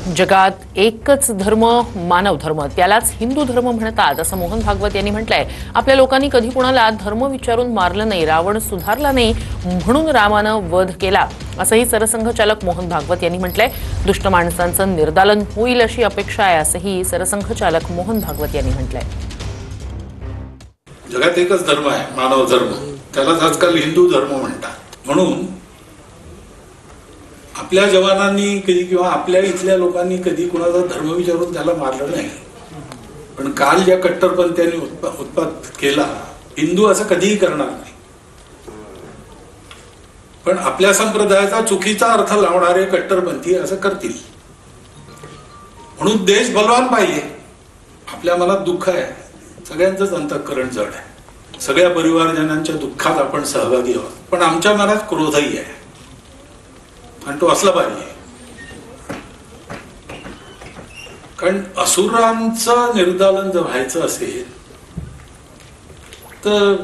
जगात एकच धर्म मानव धर्म, त्यालाच हिंदू धर्म म्हणतात असं मोहन भागवत यांनी म्हटलंय. आपल्या लोकांनी कधी कुणाला धर्म विचारून मारलं नाही, रावण सुधारला नाही म्हणून रामानं वध केला असंही सरसंघचालक मोहन भागवत यांनी म्हटलंय. दुष्ट माणसांचं निर्दालन होईल अशी अपेक्षा आहे असंही सरसंघचालक मोहन भागवत यांनी म्हटलंय. जगात एकच धर्म आहे, मानव धर्म, त्यालाच आजकाल हिंदू धर्म म्हणतात. म्हणून आपल्या जवानांनी कधी किंवा आपल्या इथल्या लोकांनी कधी कुणाचा धर्म विचारून त्याला मारलं नाही. पण काल ज्या कट्टरपंथीयांनी उत्पात केला, हिंदू असं कधीही करणार नाही. पण आपल्या संप्रदायाचा चुकीचा अर्थ लावणारे कट्टरपंथी असं करतील. म्हणून देश बलवान पाहिजे. आपल्या मनात दुःख आहे, सगळ्यांचंच अंतःकरण जड आहे, सगळ्या परिवारजनांच्या दुःखात आपण सहभागी आहोत. पण आमच्या मनात क्रोधही आहे आणि तो असला पाहिजे. कारण असुरांचं निर्दालन जर व्हायचं असेल तर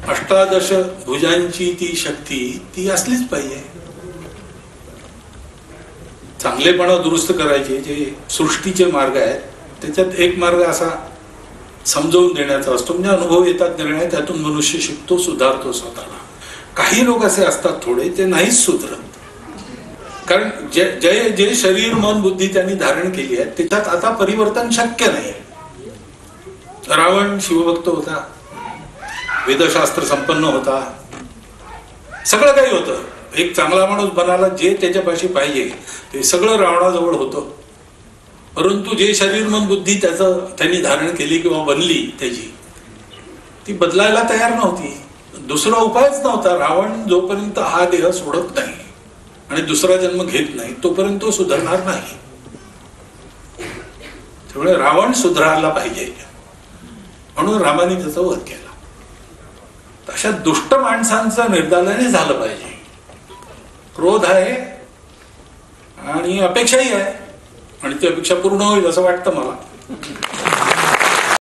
अष्टादश भुजांची ती शक्ती ती असलीच पाहिजे. चांगलेपणा दुरुस्त करायचे जे सृष्टीचे मार्ग आहेत, त्याच्यात एक मार्ग असा समजावून देण्याचा असतो. म्हणजे अनुभव येतात, निर्णय, त्यातून मनुष्य शिकतो, सुधारतो स्वतःला. काही लोक असे असतात थोडे, ते नाहीच सुधरत. कारण जे शरीर मन बुद्धी त्यांनी धारण केली आहे त्याच्यात आता परिवर्तन शक्य नाही. रावण शिवभक्त होता, वेदशास्त्र संपन्न होता, सगळं काही होतं. एक चांगला माणूस बनायला जे त्याच्यापाशी पाहिजे ते सगळं रावणाजवळ होतं. परंतु जे शरीर मन बुद्धी त्यांनी धारण केली किंवा बनली त्याची, ती बदलायला तयार नव्हती. दुसरा उपायच नव्हता. रावण जोपर्यंत हा देह सोडत नाही आणि दुसरा जन्म घेत नाही तोपर्यंत तो सुधारणार नाही. त्यामुळे रावण सुधारायला पाहिजे म्हणून रामाने त्याचा वध केला. अशा दुष्ट माणसांचं निर्दालन झालं पाहिजे. क्रोध आहे आणि अपेक्षाही आहे आणि ती अपेक्षा पूर्ण होईल असं वाटतं मला.